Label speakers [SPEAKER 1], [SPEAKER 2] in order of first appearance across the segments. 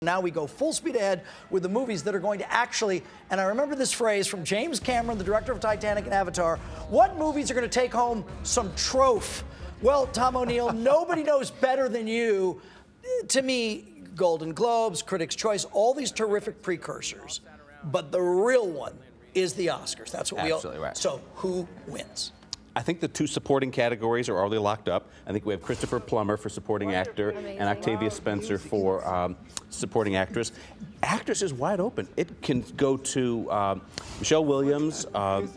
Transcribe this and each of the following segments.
[SPEAKER 1] Now we go full speed ahead with the movies that are going to actually, and I remember this phrase from James Cameron, the director of Titanic and Avatar, what movies are going to take home some trophy? Well, Tom O'Neill, nobody knows better than you. To me, Golden Globes, Critics' Choice, all these terrific precursors. But the real one is the Oscars. That's what
[SPEAKER 2] Absolutely right.
[SPEAKER 1] So who wins?
[SPEAKER 2] I think the two supporting categories are already locked up. I think we have Christopher Plummer for supporting actor and Octavia Spencer for supporting actress. Actress is wide open. It can go to Michelle Williams, Meryl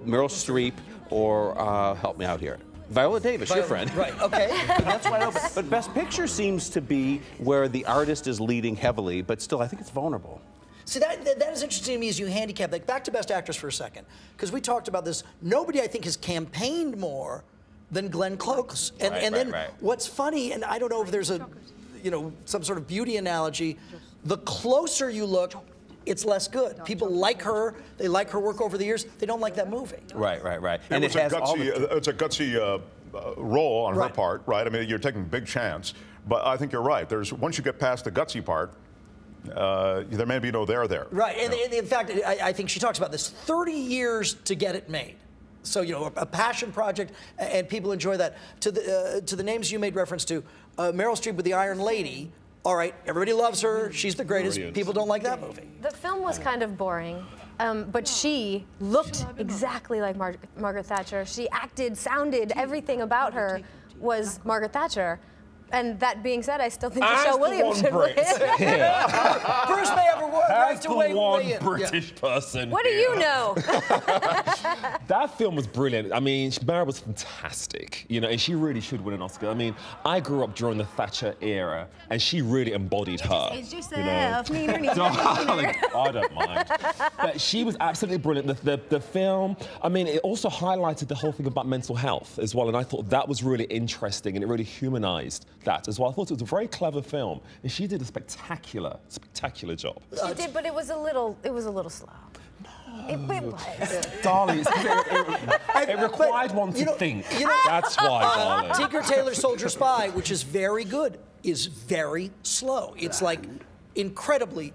[SPEAKER 2] Streep, or help me out here, Viola Davis, your friend.
[SPEAKER 1] Right, okay. That's wide open.
[SPEAKER 2] But Best Picture seems to be where the artist is leading heavily, but still I think it's vulnerable.
[SPEAKER 1] See, that is interesting to me as you handicap. Like, back to Best Actress for a second, because we talked about this. Nobody, I think, has campaigned more than Glenn Close. And then what's funny, and I don't know if there's a, some sort of beauty analogy, the closer you look, it's less good. People like her. They like her work over the years. They don't like that movie.
[SPEAKER 2] Right. And it has
[SPEAKER 3] it's a gutsy role on her part, right? I mean, you're taking a big chance. But I think you're right. Once you get past the gutsy part, there may be no there there.
[SPEAKER 1] Right, and in fact, I think she talks about this, 30 years to get it made. So, a passion project, and people enjoy that. To the names you made reference to, Meryl Streep with The Iron Lady, all right, everybody loves her, she's the greatest, people don't like that movie.
[SPEAKER 4] The film was kind of boring, but she looked exactly like Margaret Thatcher. She acted, sounded, everything about her was Margaret Thatcher. And that being said, I still think Michelle Williams should win.
[SPEAKER 1] Bruce may have a right to weigh in.
[SPEAKER 5] One British person.
[SPEAKER 4] What do you know?
[SPEAKER 5] That film was brilliant. I mean, Mara was fantastic, and she really should win an Oscar. I mean, I grew up during the Thatcher era, and she really embodied her.
[SPEAKER 4] Aged yourself.
[SPEAKER 5] Darling, I don't mind. But she was absolutely brilliant. The film, I mean, it also highlighted the whole thing about mental health as well, and I thought that was really interesting, and it really humanized that as well. I thought it was a very clever film, and she did a spectacular job.
[SPEAKER 4] She did, but it was a little slow. It was.
[SPEAKER 5] Darling, it required one to think. That's why, darling.
[SPEAKER 1] Tinker Tailor Soldier Spy, which is very good, is very slow. It's like incredibly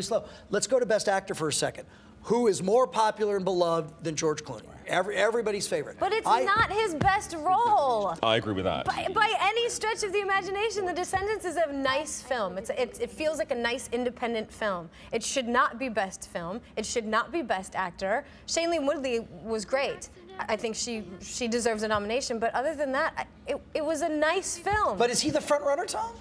[SPEAKER 1] slow. Let's go to Best Actor for a second. Who is more popular and beloved than George Clooney? Everybody's favorite.
[SPEAKER 4] But it's not his best role.
[SPEAKER 5] I agree with that.
[SPEAKER 4] By any stretch of the imagination, The Descendants is a nice film. It feels like a nice independent film. It should not be best film. It should not be best actor. Shailene Woodley was great. I think she deserves a nomination. But other than that, it was a nice film.
[SPEAKER 1] But is he the front runner, Tom?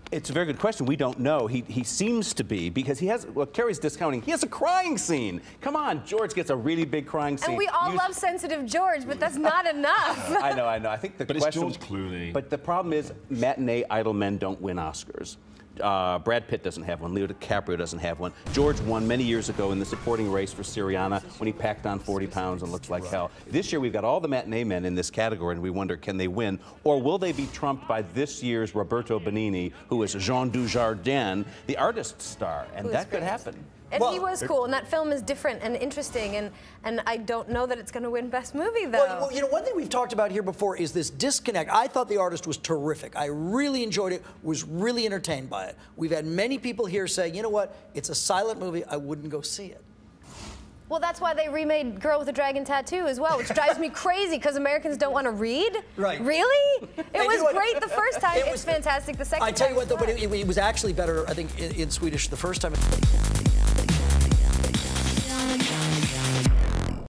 [SPEAKER 2] It's a very good question. We don't know. He seems to be, because he has, well, Carrie's discounting, he has a crying scene. Come on, George gets a really big crying scene.
[SPEAKER 4] And we all love sensitive George, but that's not enough.
[SPEAKER 2] I know. I think the question...
[SPEAKER 5] But it's George Clooney.
[SPEAKER 2] But the problem is, matinee idol men don't win Oscars. Brad Pitt doesn't have one. Leo DiCaprio doesn't have one. George won many years ago in the supporting race for Syriana when he packed on 40 pounds and looks like hell. This year we've got all the matinee men in this category, and we wonder, can they win? Or will they be trumped by this year's Roberto Benigni, who is Jean Dujardin, the artist star? And that could happen.
[SPEAKER 4] And he was cool, and that film is different and interesting, and I don't know that it's going to win Best Movie, though.
[SPEAKER 1] Well, one thing we've talked about here before is this disconnect. I thought the artist was terrific. I really enjoyed it, was really entertained by it. We've had many people here say, you know what, it's a silent movie, I wouldn't go see it.
[SPEAKER 4] Well, that's why they remade Girl with a Dragon Tattoo as well, which drives me crazy because Americans don't want to read.
[SPEAKER 1] Right.
[SPEAKER 4] Really? It was great the first time. It's fantastic the second time.
[SPEAKER 1] I tell you what, though, but it was actually better, I think, in Swedish the first time.